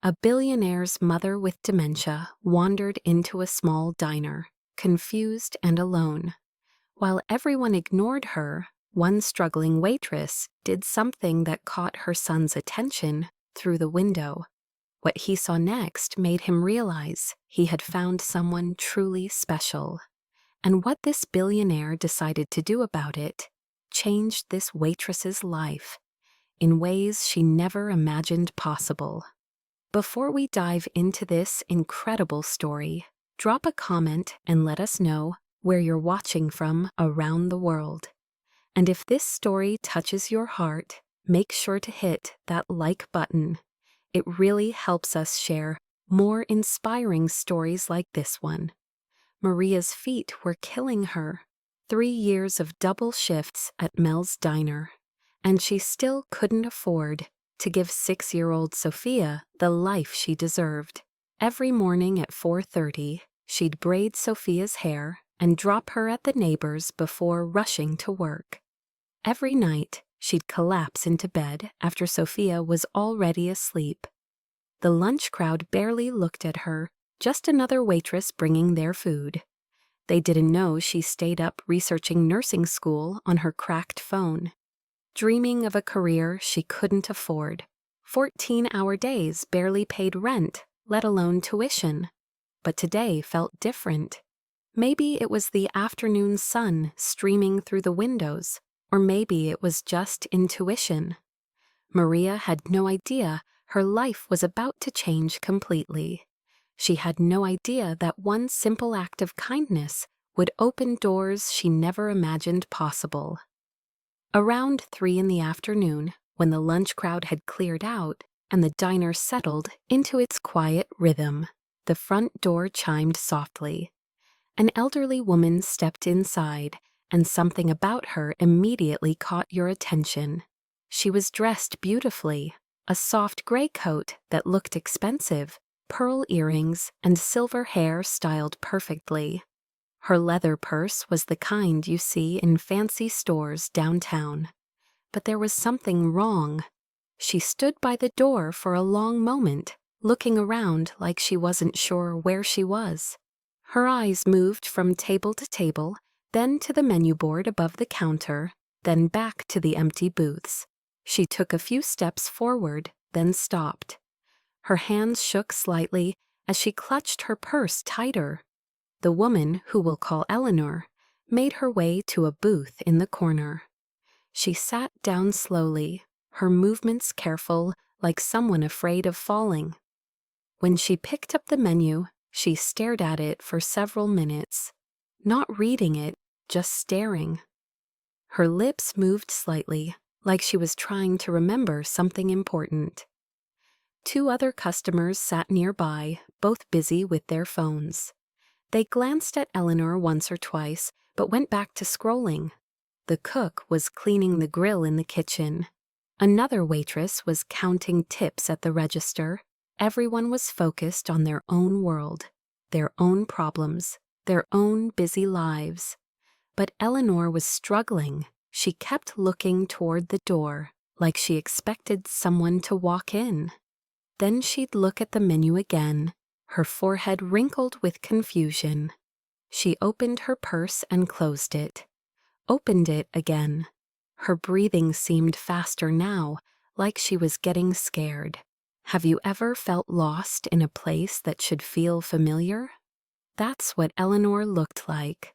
A billionaire's mother with dementia wandered into a small diner, confused and alone. While everyone ignored her, one struggling waitress did something that caught her son's attention through the window. What he saw next made him realize he had found someone truly special. And what this billionaire decided to do about it changed this waitress's life in ways she never imagined possible. Before we dive into this incredible story, drop a comment and let us know where you're watching from around the world. And if this story touches your heart, make sure to hit that like button. It really helps us share more inspiring stories like this one. Maria's feet were killing her. 3 years of double shifts at Mel's Diner, and she still couldn't afford to give 6-year-old Sophia the life she deserved. Every morning at 4:30, she'd braid Sophia's hair and drop her at the neighbor's before rushing to work. Every night, she'd collapse into bed after Sophia was already asleep. The lunch crowd barely looked at her, just another waitress bringing their food. They didn't know she stayed up researching nursing school on her cracked phone, dreaming of a career she couldn't afford. 14-hour days barely paid rent, let alone tuition. But today felt different. Maybe it was the afternoon sun streaming through the windows, or maybe it was just intuition. Maria had no idea her life was about to change completely. She had no idea that one simple act of kindness would open doors she never imagined possible. Around 3 in the afternoon, when the lunch crowd had cleared out and the diner settled into its quiet rhythm, the front door chimed softly. An elderly woman stepped inside, and something about her immediately caught your attention. She was dressed beautifully, a soft gray coat that looked expensive, pearl earrings, and silver hair styled perfectly. Her leather purse was the kind you see in fancy stores downtown. But there was something wrong. She stood by the door for a long moment, looking around like she wasn't sure where she was. Her eyes moved from table to table, then to the menu board above the counter, then back to the empty booths. She took a few steps forward, then stopped. Her hands shook slightly as she clutched her purse tighter. The woman, who we'll call Eleanor, made her way to a booth in the corner. She sat down slowly, her movements careful, like someone afraid of falling. When she picked up the menu, she stared at it for several minutes, not reading it, just staring. Her lips moved slightly, like she was trying to remember something important. 2 other customers sat nearby, both busy with their phones. They glanced at Eleanor once or twice, but went back to scrolling. The cook was cleaning the grill in the kitchen. Another waitress was counting tips at the register. Everyone was focused on their own world, their own problems, their own busy lives. But Eleanor was struggling. She kept looking toward the door, like she expected someone to walk in. Then she'd look at the menu again, her forehead wrinkled with confusion. She opened her purse and closed it. Opened it again. Her breathing seemed faster now, like she was getting scared. Have you ever felt lost in a place that should feel familiar? That's what Eleanor looked like.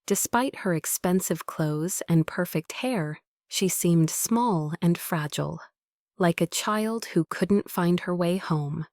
Despite her expensive clothes and perfect hair, she seemed small and fragile, like a child who couldn't find her way home.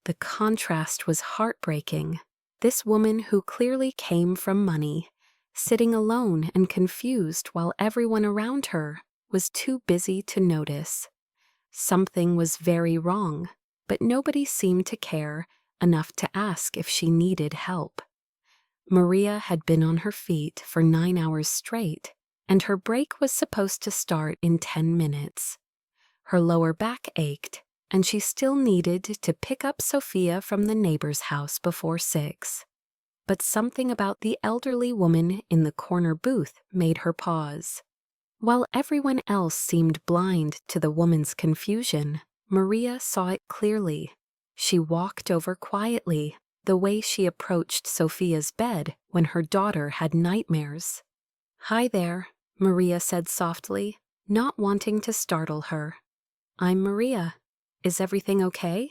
The contrast was heartbreaking. This woman who clearly came from money, sitting alone and confused while everyone around her was too busy to notice. Something was very wrong, but nobody seemed to care enough to ask if she needed help. Maria had been on her feet for 9 hours straight, and her break was supposed to start in 10 minutes. Her lower back ached, and she still needed to pick up Sophia from the neighbor's house before 6. But something about the elderly woman in the corner booth made her pause. While everyone else seemed blind to the woman's confusion, Maria saw it clearly. She walked over quietly, the way she approached Sophia's bed when her daughter had nightmares. "Hi there," Maria said softly, not wanting to startle her. "I'm Maria. Is everything okay?"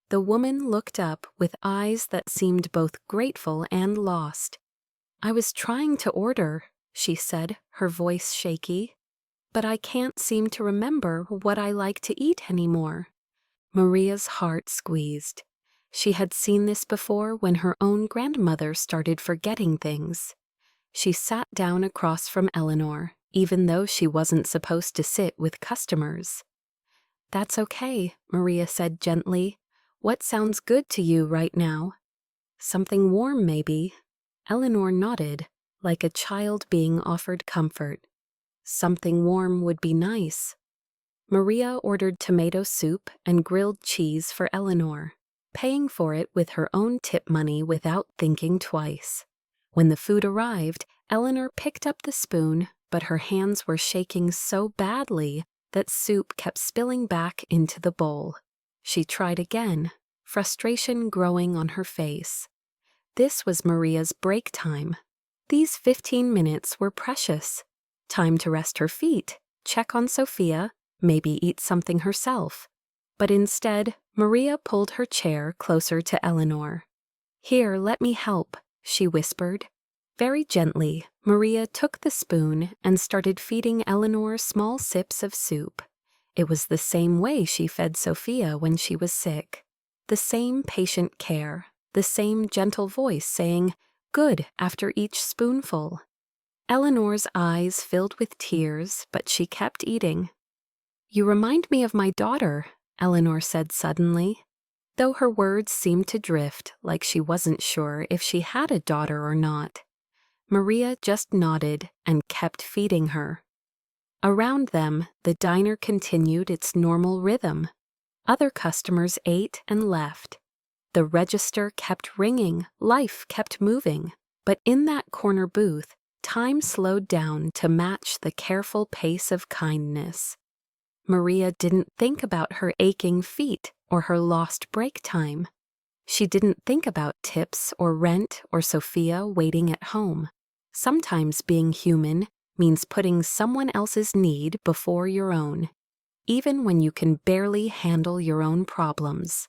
The woman looked up with eyes that seemed both grateful and lost. "I was trying to order," she said, her voice shaky, "but I can't seem to remember what I like to eat anymore." Maria's heart squeezed. She had seen this before when her own grandmother started forgetting things. She sat down across from Eleanor, even though she wasn't supposed to sit with customers. "That's okay," Maria said gently. "What sounds good to you right now?" "Something warm, maybe." Eleanor nodded, like a child being offered comfort. "Something warm would be nice." Maria ordered tomato soup and grilled cheese for Eleanor, paying for it with her own tip money without thinking twice. When the food arrived, Eleanor picked up the spoon, but her hands were shaking so badly that soup kept spilling back into the bowl. She tried again, frustration growing on her face. This was Maria's break time. These 15 minutes were precious. Time to rest her feet, check on Sophia, maybe eat something herself. But instead, Maria pulled her chair closer to Eleanor. "Here, let me help," she whispered. Very gently, Maria took the spoon and started feeding Eleanor small sips of soup. It was the same way she fed Sophia when she was sick. The same patient care, the same gentle voice saying, "Good," after each spoonful. Eleanor's eyes filled with tears, but she kept eating. "You remind me of my daughter," Eleanor said suddenly, though her words seemed to drift like she wasn't sure if she had a daughter or not. Maria just nodded and kept feeding her. Around them, the diner continued its normal rhythm. Other customers ate and left. The register kept ringing, life kept moving, but in that corner booth, time slowed down to match the careful pace of kindness. Maria didn't think about her aching feet or her lost break time. She didn't think about tips or rent or Sophia waiting at home. Sometimes being human means putting someone else's need before your own, even when you can barely handle your own problems.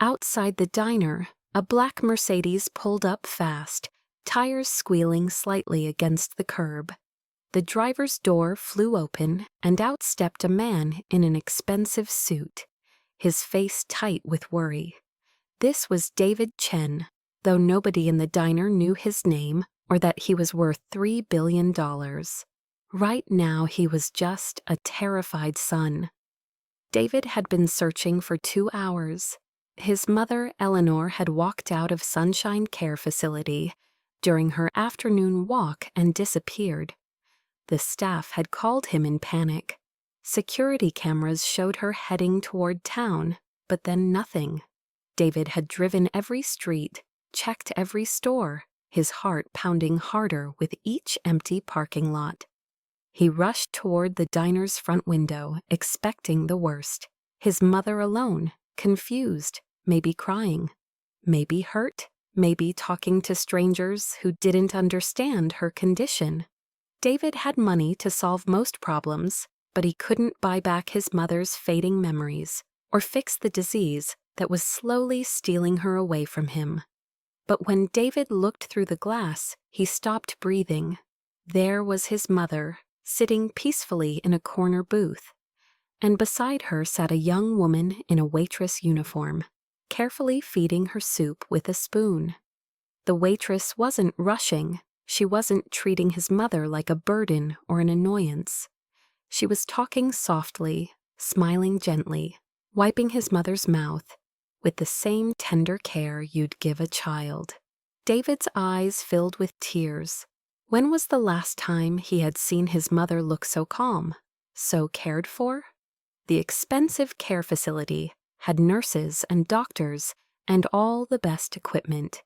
Outside the diner, a black Mercedes pulled up fast, tires squealing slightly against the curb. The driver's door flew open, and out stepped a man in an expensive suit, his face tight with worry. This was David Chen, though nobody in the diner knew his name or that he was worth $3 billion. Right now he was just a terrified son. David had been searching for 2 hours. His mother, Eleanor, had walked out of Sunshine Care Facility during her afternoon walk and disappeared. The staff had called him in panic. Security cameras showed her heading toward town, but then nothing. David had driven every street, checked every store, his heart pounding harder with each empty parking lot. He rushed toward the diner's front window, expecting the worst. His mother alone, confused, maybe crying, maybe hurt, maybe talking to strangers who didn't understand her condition. David had money to solve most problems, but he couldn't buy back his mother's fading memories or fix the disease that was slowly stealing her away from him. But when David looked through the glass, he stopped breathing. There was his mother, sitting peacefully in a corner booth, and beside her sat a young woman in a waitress uniform, carefully feeding her soup with a spoon. The waitress wasn't rushing. She wasn't treating his mother like a burden or an annoyance. She was talking softly, smiling gently, wiping his mother's mouth with the same tender care you'd give a child. David's eyes filled with tears. When was the last time he had seen his mother look so calm, so cared for? The expensive care facility had nurses and doctors and all the best equipment.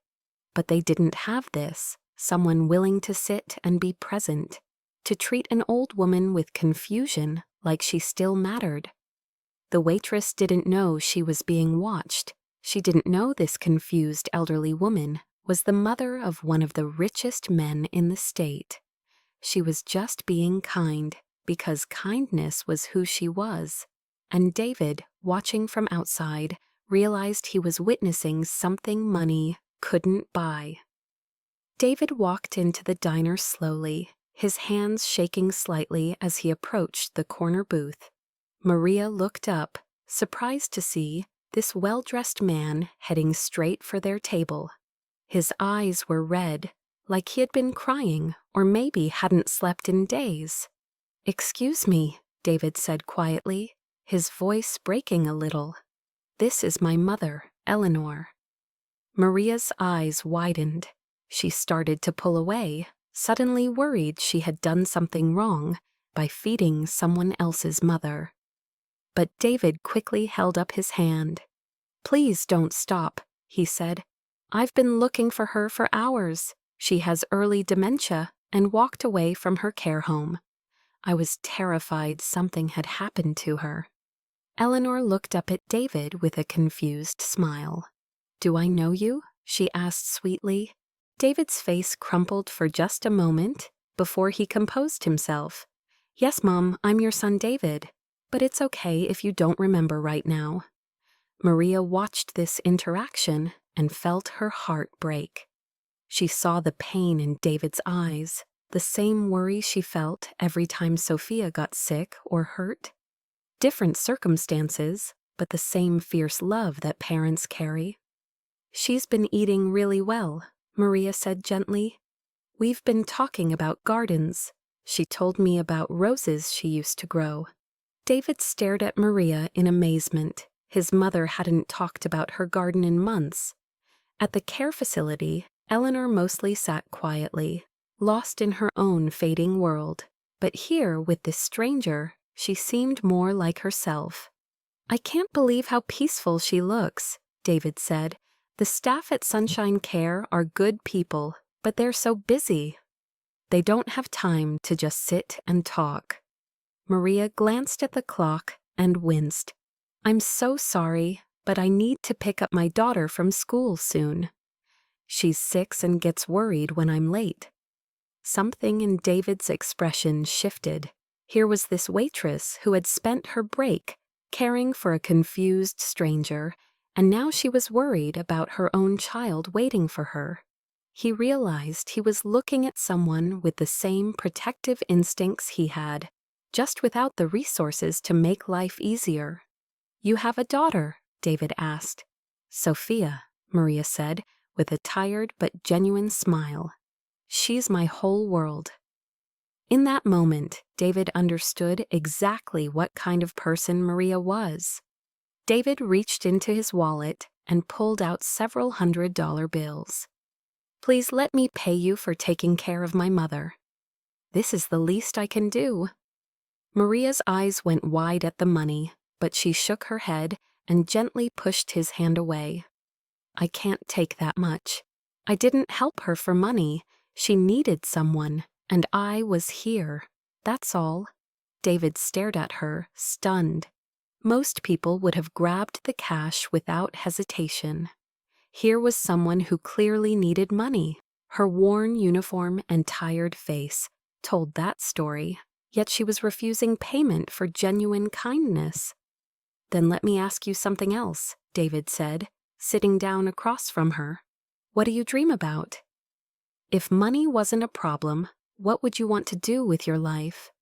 But they didn't have this, someone willing to sit and be present, to treat an old woman with confusion like she still mattered. The waitress didn't know she was being watched. She didn't know this confused elderly woman was the mother of one of the richest men in the state. She was just being kind because kindness was who she was, and David, watching from outside, realized he was witnessing something money couldn't buy. David walked into the diner slowly, his hands shaking slightly as he approached the corner booth. Maria looked up, surprised to see this well-dressed man heading straight for their table. His eyes were red, like he had been crying or maybe hadn't slept in days. "Excuse me," David said quietly, his voice breaking a little. "This is my mother, Eleanor." Maria's eyes widened. She started to pull away, suddenly worried she had done something wrong by feeding someone else's mother. But David quickly held up his hand. "Please don't stop," he said. "I've been looking for her for hours. She has early dementia and walked away from her care home. I was terrified something had happened to her." Eleanor looked up at David with a confused smile. "Do I know you?" she asked sweetly. David's face crumpled for just a moment before he composed himself. "Yes, Mom, I'm your son David, but it's okay if you don't remember right now." Maria watched this interaction and felt her heart break. She saw the pain in David's eyes, the same worry she felt every time Sophia got sick or hurt. Different circumstances, but the same fierce love that parents carry. "She's been eating really well," Maria said gently. "We've been talking about gardens. She told me about roses she used to grow." David stared at Maria in amazement. His mother hadn't talked about her garden in months. At the care facility, Eleanor mostly sat quietly, lost in her own fading world. But here, with this stranger, she seemed more like herself. "I can't believe how peaceful she looks," David said. "The staff at Sunshine Care are good people, but they're so busy. They don't have time to just sit and talk." Maria glanced at the clock and winced. "I'm so sorry, but I need to pick up my daughter from school soon. She's 6 and gets worried when I'm late." Something in David's expression shifted. Here was this waitress who had spent her break caring for a confused stranger, and now she was worried about her own child waiting for her. He realized he was looking at someone with the same protective instincts he had, just without the resources to make life easier. "You have a daughter?" David asked. "Sophia," Maria said, with a tired but genuine smile. "She's my whole world." In that moment, David understood exactly what kind of person Maria was. David reached into his wallet and pulled out several $100 bills. "Please let me pay you for taking care of my mother." "This is the least I can do." Maria's eyes went wide at the money, but she shook her head and gently pushed his hand away. "I can't take that much. I didn't help her for money. She needed someone, and I was here. That's all." David stared at her, stunned. Most people would have grabbed the cash without hesitation. Here was someone who clearly needed money. Her worn uniform and tired face told that story, yet she was refusing payment for genuine kindness. "Then let me ask you something else," David said, sitting down across from her. "What do you dream about?" "If money wasn't a problem, what would you want to do with your life?"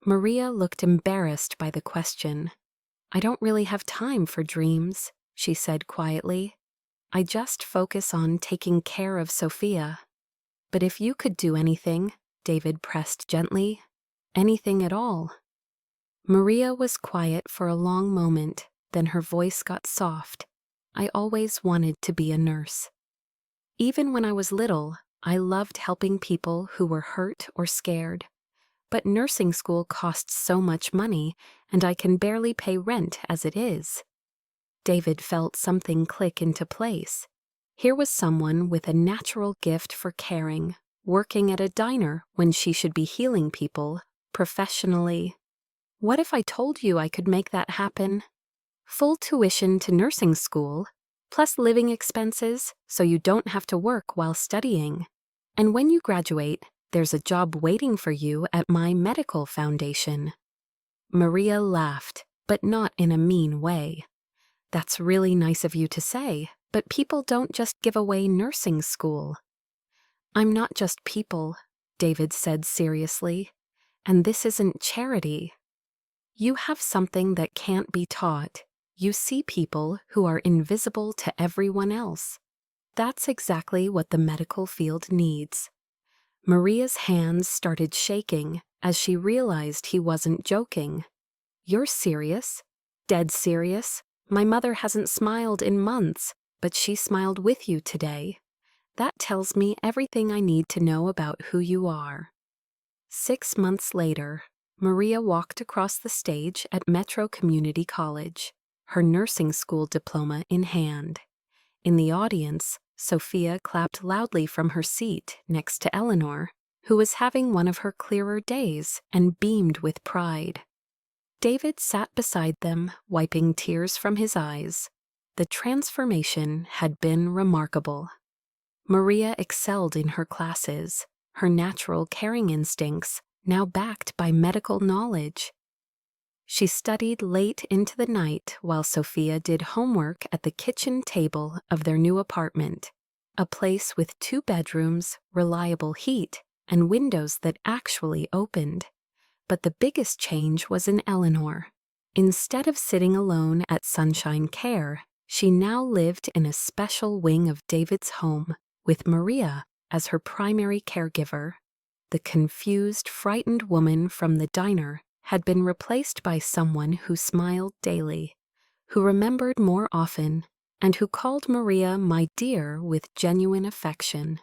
Maria looked embarrassed by the question. "I don't really have time for dreams," she said quietly. "I just focus on taking care of Sophia." "But if you could do anything," David pressed gently, "anything at all." Maria was quiet for a long moment, then her voice got soft. "I always wanted to be a nurse. Even when I was little, I loved helping people who were hurt or scared. But nursing school costs so much money, and I can barely pay rent as it is." David felt something click into place. Here was someone with a natural gift for caring, working at a diner when she should be healing people professionally. "What if I told you I could make that happen? Full tuition to nursing school, plus living expenses so you don't have to work while studying. And when you graduate, there's a job waiting for you at my medical foundation." Maria laughed, but not in a mean way. "That's really nice of you to say, but people don't just give away nursing school." "I'm not just people," David said seriously, "and this isn't charity. You have something that can't be taught. You see people who are invisible to everyone else. That's exactly what the medical field needs." Maria's hands started shaking as she realized he wasn't joking. "You're serious? Dead serious? My mother hasn't smiled in months, but she smiled with you today. That tells me everything I need to know about who you are." 6 months later, Maria walked across the stage at Metro Community College, her nursing school diploma in hand. In the audience, Sophia clapped loudly from her seat next to Eleanor, who was having one of her clearer days and beamed with pride. David sat beside them, wiping tears from his eyes. The transformation had been remarkable. Maria excelled in her classes, her natural caring instincts now backed by medical knowledge. She studied late into the night while Sophia did homework at the kitchen table of their new apartment, a place with 2 bedrooms, reliable heat, and windows that actually opened. But the biggest change was in Eleanor. Instead of sitting alone at Sunshine Care, she now lived in a special wing of David's home, with Maria as her primary caregiver. The confused, frightened woman from the diner had been replaced by someone who smiled daily, who remembered more often, and who called Maria "my dear" with genuine affection.